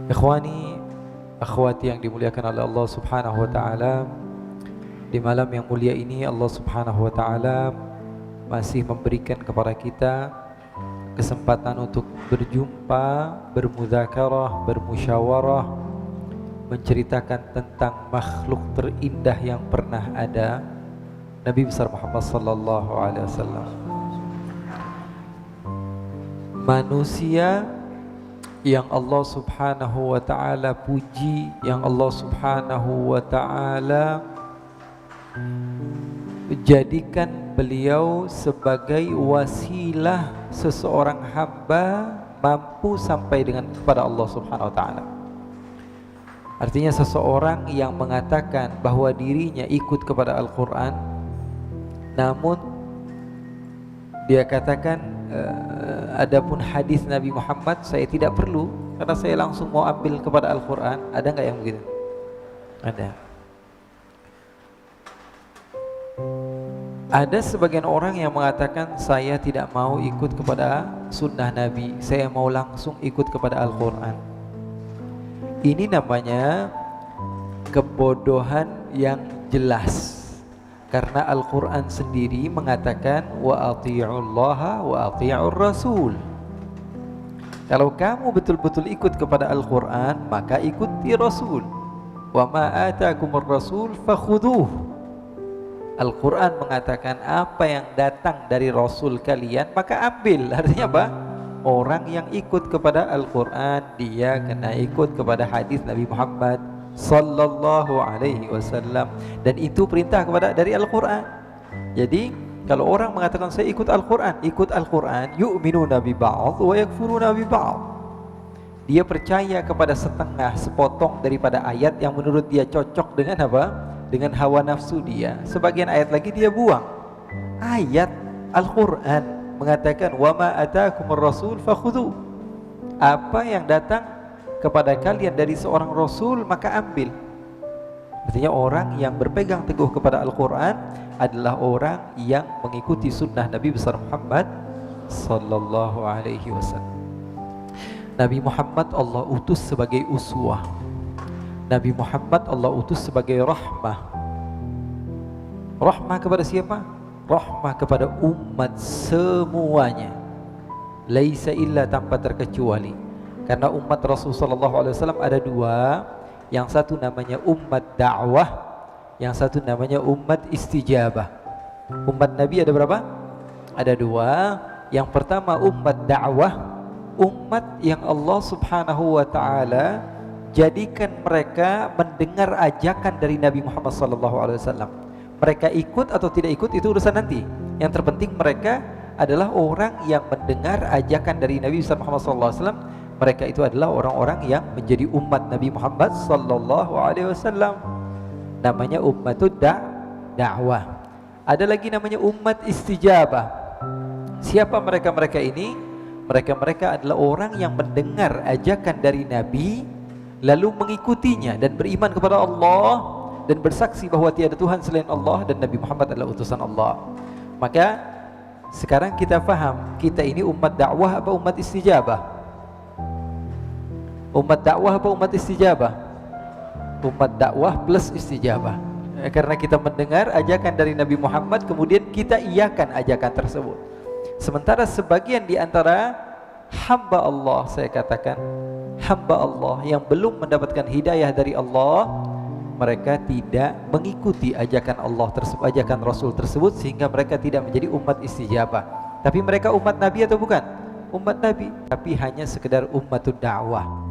Ikhwani, akhwati yang dimuliakan oleh Allah Subhanahu wa taala, di malam yang mulia ini Allah Subhanahu wa taala masih memberikan kepada kita kesempatan untuk berjumpa, bermudzakarah, bermusyawarah, menceritakan tentang makhluk terindah yang pernah ada, Nabi besar Muhammad sallallahu alaihi wasallam. Manusia yang Allah Subhanahu wa taala puji, yang Allah Subhanahu wa taala jadikan beliau sebagai wasilah seseorang hamba mampu sampai dengan kepada Allah Subhanahu wa taala. Artinya seseorang yang mengatakan bahwa dirinya ikut kepada Al-Quran, namun dia katakan adapun hadis Nabi Muhammad saya tidak perlu karena saya langsung mau ambil kepada Al-Quran. Ada nggak yang begitu? Ada. Ada sebagian orang yang mengatakan saya tidak mau ikut kepada sunnah Nabi, saya mau langsung ikut kepada Al-Quran. Ini namanya kebodohan yang jelas. Karena Al-Quran sendiri mengatakan wa ati'ullaha wa ati'ur rasul. Kalau kamu betul-betul ikut kepada Al-Quran, maka ikuti Rasul. Wa ma atakumur rasul fakhuduh. Al-Quran mengatakan apa yang datang dari Rasul kalian maka ambil. Artinya apa? Orang yang ikut kepada Al-Quran, dia kena ikut kepada hadis Nabi Muhammad sallallahu alaihi wasallam, dan itu perintah kepada dari Al-Quran. Jadi kalau orang mengatakan saya ikut Al-Quran, yu'minuna bi ba'd wa yakfuruna bi ba'd. Dia percaya kepada setengah, sepotong daripada ayat yang menurut dia cocok dengan apa? Dengan hawa nafsu dia. Sebagian ayat lagi dia buang. Ayat Al-Quran mengatakan wa ma atakumur rasul fakhudhu. Apa yang datang kepada kalian dari seorang Rasul maka ambil. Artinya orang yang berpegang teguh kepada Al-Quran adalah orang yang mengikuti sunnah Nabi besar Muhammad sallallahu alaihi wasallam. Nabi Muhammad Allah utus sebagai uswah. Nabi Muhammad Allah utus sebagai rahmah. Rahmah kepada siapa? Rahmah kepada umat semuanya. Laisa illa, tanpa terkecuali. Karena umat Rasulullah SAW ada dua. Yang satu namanya umat dakwah, yang satu namanya umat istijabah. Umat Nabi ada berapa? Ada dua. Yang pertama umat dakwah, umat yang Allah Subhanahu wa ta'ala jadikan mereka mendengar ajakan dari Nabi Muhammad SAW. Mereka ikut atau tidak ikut itu urusan nanti. Yang terpenting mereka adalah orang yang mendengar ajakan dari Nabi Muhammad SAW. Mereka itu adalah orang-orang yang menjadi umat Nabi Muhammad sallallahu alaihi wasallam. Namanya ummatud dakwah. Ada lagi namanya umat istijabah. Siapa mereka-mereka ini? Mereka-mereka adalah orang yang mendengar ajakan dari Nabi lalu mengikutinya dan beriman kepada Allah dan bersaksi bahwa tiada Tuhan selain Allah dan Nabi Muhammad adalah utusan Allah. Maka sekarang kita faham, kita ini umat dakwah apa umat istijabah? Umat dakwah apa umat istijabah? Umat dakwah plus istijabah. Karena kita mendengar ajakan dari Nabi Muhammad, kemudian kita iakan ajakan tersebut. Sementara sebagian di antara hamba Allah, saya katakan hamba Allah yang belum mendapatkan hidayah dari Allah, mereka tidak mengikuti ajakan Allah tersebut, ajakan Rasul tersebut, sehingga mereka tidak menjadi umat istijabah. Tapi mereka umat Nabi atau bukan? Umat Nabi, tapi hanya sekedar ummatud dakwah.